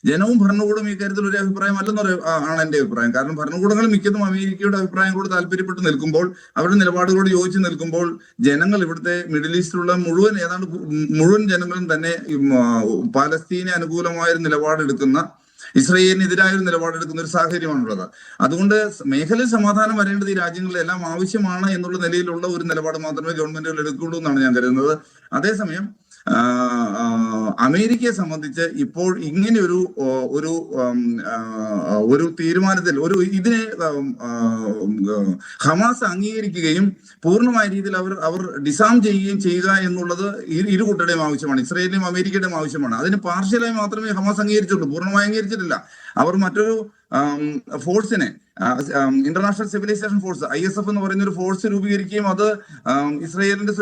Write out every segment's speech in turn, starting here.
ജനവും ഭരണകൂടവും ഈ കാര്യത്തിൽ ഒരു അഭിപ്രായം അല്ലെന്നൊരു ആണ് എന്റെ അഭിപ്രായം. കാരണം ഭരണകൂടങ്ങൾ മിക്കതും അമേരിക്കയുടെ അഭിപ്രായങ്ങളോട് താല്പര്യപ്പെട്ട് നിൽക്കുമ്പോൾ, അവരുടെ നിലപാടുകളോട് യോജിച്ച് നിൽക്കുമ്പോൾ, ജനങ്ങൾ ഇവിടുത്തെ മിഡിൽ ഈസ്റ്റിലുള്ള ഏതാണ്ട് മുഴുവൻ ജനങ്ങളും തന്നെ പാലസ്തീന് അനുകൂലമായ ഒരു നിലപാടെടുക്കുന്ന, ഇസ്രയേലിനെതിരായ ഒരു നിലപാടെടുക്കുന്ന ഒരു സാഹചര്യമാണുള്ളത്. അതുകൊണ്ട് മേഖലയിൽ സമാധാനം വരേണ്ടത് ഈ രാജ്യങ്ങളിലെല്ലാം ആവശ്യമാണ് എന്നുള്ള നിലയിലുള്ള ഒരു നിലപാട് മാത്രമേ ഗവൺമെന്റുകൾ എടുക്കുള്ളൂ എന്നാണ് ഞാൻ കരുതുന്നത്. അതേസമയം അമേരിക്കയെ സംബന്ധിച്ച് ഇപ്പോൾ ഇങ്ങനെ ഒരു ഒരു തീരുമാനത്തിൽ ഇതിനെ ഹമാസ് അംഗീകരിക്കുകയും പൂർണ്ണമായ രീതിയിൽ അവർ ഡിസാം ചെയ്യുകയും ചെയ്യുക എന്നുള്ളത് ഇരു കൂട്ടരുടെയും ആവശ്യമാണ്, ഇസ്രയേലിന്റെയും അമേരിക്കയുടെയും ആവശ്യമാണ്. അതിന് പാർഷ്യലായി മാത്രമേ ഹമാസ് അംഗീകരിച്ചുള്ളൂ, പൂർണ്ണമായി അംഗീകരിച്ചിട്ടില്ല. അവർ മറ്റൊരു ഫോഴ്സിനെ, ഇന്റർനാഷണൽ സിവിലൈസേഷൻ ഫോഴ്സ് ISF എന്ന് പറയുന്ന ഒരു ഫോഴ്സ് രൂപീകരിക്കുകയും അത് ഇസ്രയേലിന്റെ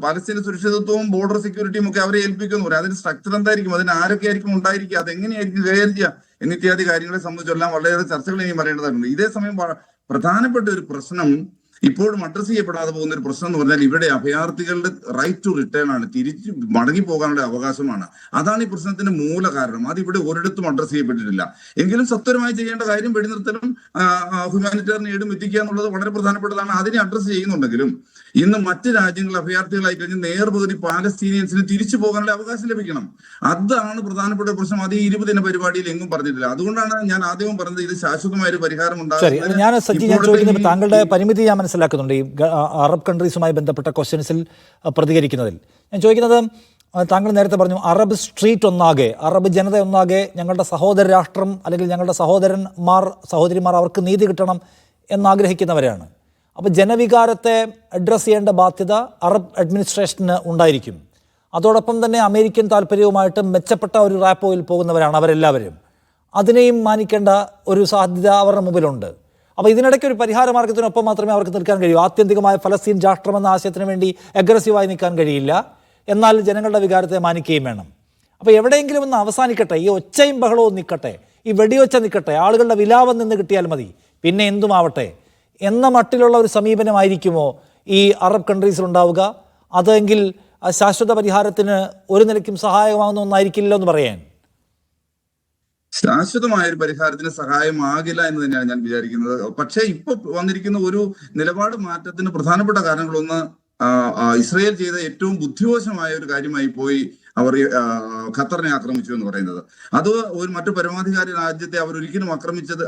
പാലസ്തീന്റെ സുരക്ഷിതത്വവും ബോർഡർ സെക്യൂരിറ്റിയും ഒക്കെ അവരെ ഏൽപ്പിക്കുന്നു. അതിന്റെ സ്ട്രക്ചർ എന്തായിരിക്കും, അതിന് ആരൊക്കെ ആയിരിക്കും ഉണ്ടായിരിക്കുക, അതെങ്ങനെയായിരിക്കും കൈകാര്യം എന്നിത്യാദി കാര്യങ്ങളെ സംബന്ധിച്ചെല്ലാം വളരെയേറെ ചർച്ചകൾ ഇനി പറയേണ്ടതായിട്ടുണ്ട്. ഇതേസമയം പ്രധാനപ്പെട്ട ഒരു പ്രശ്നം, ഇപ്പോഴും അഡ്രസ് ചെയ്യപ്പെടാതെ പോകുന്ന ഒരു പ്രശ്നം എന്ന് പറഞ്ഞാൽ ഇവിടെ അഭയാർത്ഥികളുടെ റൈറ്റ് ടു റിട്ടേൺ ആണ്, തിരിച്ചു മടങ്ങി പോകാനുള്ള അവകാശമാണ്. അതാണ് ഈ പ്രശ്നത്തിന്റെ മൂല കാരണം. അത് ഇവിടെ ഒരിടത്തും അഡ്രസ് ചെയ്യപ്പെട്ടിട്ടില്ല. എങ്കിലും സത്വരമായി ചെയ്യേണ്ട കാര്യം വെടിനിർത്തലും ഹ്യൂമാനിറ്റേറിയൻ എയ്ഡും എത്തിക്കുക എന്നുള്ളത് വളരെ പ്രധാനപ്പെട്ടതാണ്. അതിനെ അഡ്രസ് ചെയ്യുന്നുണ്ടെങ്കിലും ഇന്ന് മറ്റ് രാജ്യങ്ങൾ അഭയാർത്ഥികളായി കഴിഞ്ഞ് നേർപകുതി പാലസ്തീനിയൻസിന് തിരിച്ചു പോകാനുള്ള അവകാശം ലഭിക്കണം. അതാണ് പ്രധാനപ്പെട്ട പ്രശ്നം. അത് ഈ 20 ദിന പരിപാടിയിൽ എങ്ങും പറഞ്ഞിട്ടില്ല. അതുകൊണ്ടാണ് ഞാൻ ആദ്യവും പറഞ്ഞത് ഇത് ശാശ്വതമായ ഒരു പരിഹാരം ഉണ്ടാകും. താങ്കളുടെ പരിമിതി ഞാൻ മനസ്സിലാക്കുന്നുണ്ട് ഈ അറബ് കൺട്രീസുമായി ബന്ധപ്പെട്ട ക്വസ്റ്റ്യൻസിൽ പ്രതികരിക്കുന്നതിൽ. ഞാൻ ചോദിക്കുന്നത്, താങ്കൾ നേരത്തെ പറഞ്ഞു അറബ് സ്ട്രീറ്റ് ഒന്നാകെ, അറബ് ജനത ഒന്നാകെ ഞങ്ങളുടെ സഹോദര രാഷ്ട്രം അല്ലെങ്കിൽ ഞങ്ങളുടെ സഹോദരിമാർ അവർക്ക് നീതി കിട്ടണം എന്നാഗ്രഹിക്കുന്നവരാണ്. അപ്പോൾ ജനവികാരത്തെ അഡ്രസ്സ് ചെയ്യേണ്ട ബാധ്യത അറബ് അഡ്മിനിസ്ട്രേഷന് ഉണ്ടായിരിക്കും. അതോടൊപ്പം തന്നെ അമേരിക്കൻ താല്പര്യവുമായിട്ട് മെച്ചപ്പെട്ട ഒരു റാപ്പോയിൽ പോകുന്നവരാണ് അവരെല്ലാവരും. അതിനെയും മാനിക്കേണ്ട ഒരു സാധ്യത അവരുടെ മുമ്പിലുണ്ട്. അപ്പോൾ ഇതിനിടയ്ക്ക് ഒരു പരിഹാര മാർഗത്തിനൊപ്പം മാത്രമേ അവർക്ക് നിൽക്കാൻ കഴിയൂ. ആത്യന്തികമായ ഫലസ്തീൻ രാഷ്ട്രമെന്ന ആശയത്തിന് വേണ്ടി അഗ്രസീവായി നിൽക്കാൻ കഴിയില്ല. എന്നാൽ ജനങ്ങളുടെ വികാരത്തെ മാനിക്കുകയും വേണം. അപ്പോൾ എവിടെയെങ്കിലും ഒന്ന് അവസാനിക്കട്ടെ, ഈ ഒച്ചയും ബഹളവും നിൽക്കട്ടെ, ഈ വെടിയൊച്ച നിൽക്കട്ടെ, ആളുകളുടെ വിലാപം നിന്ന് കിട്ടിയാൽ മതി, പിന്നെ എന്തുമാവട്ടെ എന്ന മട്ടിലുള്ള ഒരു സമീപനമായിരിക്കുമോ ഈ അറബ് കൺട്രീസിൽ ഉണ്ടാവുക? അതെങ്കിൽ ശാശ്വത പരിഹാരത്തിന് ഒരു നിലയ്ക്കും സഹായകമാകുന്ന ഒന്നായിരിക്കില്ലല്ലോ എന്ന് പറയാൻ? ശാശ്വതമായ ഒരു പരിഹാരത്തിന് സഹായമാകില്ല എന്ന് തന്നെയാണ് ഞാൻ വിചാരിക്കുന്നത്. പക്ഷേ ഇപ്പൊ വന്നിരിക്കുന്ന ഒരു നിലപാട് മാറ്റത്തിന് പ്രധാനപ്പെട്ട കാരണങ്ങളൊന്ന്, ഇസ്രയേൽ ചെയ്ത ഏറ്റവും ബുദ്ധിമോശമായ ഒരു കാര്യമായി പോയി അവർ ഖത്തറിനെ ആക്രമിച്ചു എന്ന് പറയുന്നത്. അത് മറ്റു പരമാധികാരി രാജ്യത്തെ അവർ ഒരിക്കലും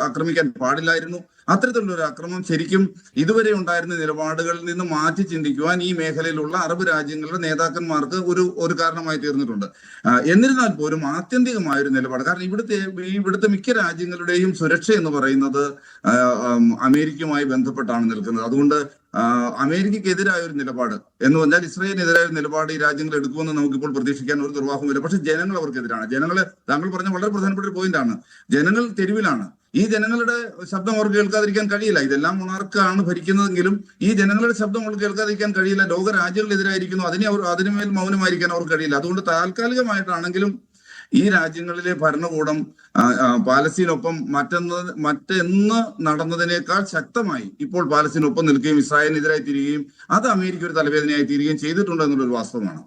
ആക്രമിക്കാൻ പാടില്ലായിരുന്നു. അത്തരത്തിലുള്ള ഒരു ആക്രമണം ശരിക്കും ഇതുവരെ ഉണ്ടായിരുന്ന നിലപാടുകളിൽ നിന്ന് മാറ്റി ചിന്തിക്കുവാൻ ഈ മേഖലയിലുള്ള അറബ് രാജ്യങ്ങളുടെ നേതാക്കന്മാർക്ക് ഒരു കാരണമായി തീർന്നിട്ടുണ്ട്. എന്നിരുന്നാൽ പോലും ആത്യന്തികമായ ഒരു നിലപാട്, കാരണം ഇവിടുത്തെ മിക്ക രാജ്യങ്ങളുടെയും സുരക്ഷ എന്ന് പറയുന്നത് അമേരിക്കയുമായി ബന്ധപ്പെട്ടാണ് നിൽക്കുന്നത്. അതുകൊണ്ട് അമേരിക്കക്കെതിരായ ഒരു നിലപാട് എന്ന് പറഞ്ഞാൽ ഇസ്രയേലിനെതിരായ ഒരു നിലപാട് ഈ രാജ്യങ്ങൾ എടുക്കുമെന്ന് നമുക്കിപ്പോൾ പ്രതീക്ഷിക്കാൻ ഒരു നിർവാഹമില്ല. പക്ഷെ ജനങ്ങൾ അവർക്കെതിരാണ്. താങ്കൾ പറഞ്ഞ വളരെ പ്രധാനപ്പെട്ട ഒരു പോയിന്റാണ്. ജനങ്ങൾ തെരുവിലാണ്. ഈ ജനങ്ങളുടെ ശബ്ദം അവർക്ക് കേൾക്കാതിരിക്കാൻ കഴിയില്ല. ഇതെല്ലാം മൊണാർക്കാണ് ഭരിക്കുന്നതെങ്കിലും ഈ ജനങ്ങളുടെ ശബ്ദം അവർക്ക് കേൾക്കാതിരിക്കാൻ കഴിയില്ല. ലോക രാജ്യങ്ങളെതിരായിരിക്കുന്നു, അതിനുമേൽ മൗനമായിരിക്കാൻ അവർക്ക് കഴിയില്ല. അതുകൊണ്ട് താൽക്കാലികമായിട്ടാണെങ്കിലും ഈ രാജ്യങ്ങളിലെ ഭരണകൂടം പാലസ്തീനൊപ്പം മറ്റെന്ന് നടന്നതിനേക്കാൾ ശക്തമായി ഇപ്പോൾ പാലസ്തീനൊപ്പം നിൽക്കുകയും ഇസ്രായേലിനെതിരായി തിരികുകയും അത് അമേരിക്ക ഒരു തലവേദനയായി തീരുകയും ചെയ്തിട്ടുണ്ട് എന്നുള്ളൊരു വാസ്തവമാണ്.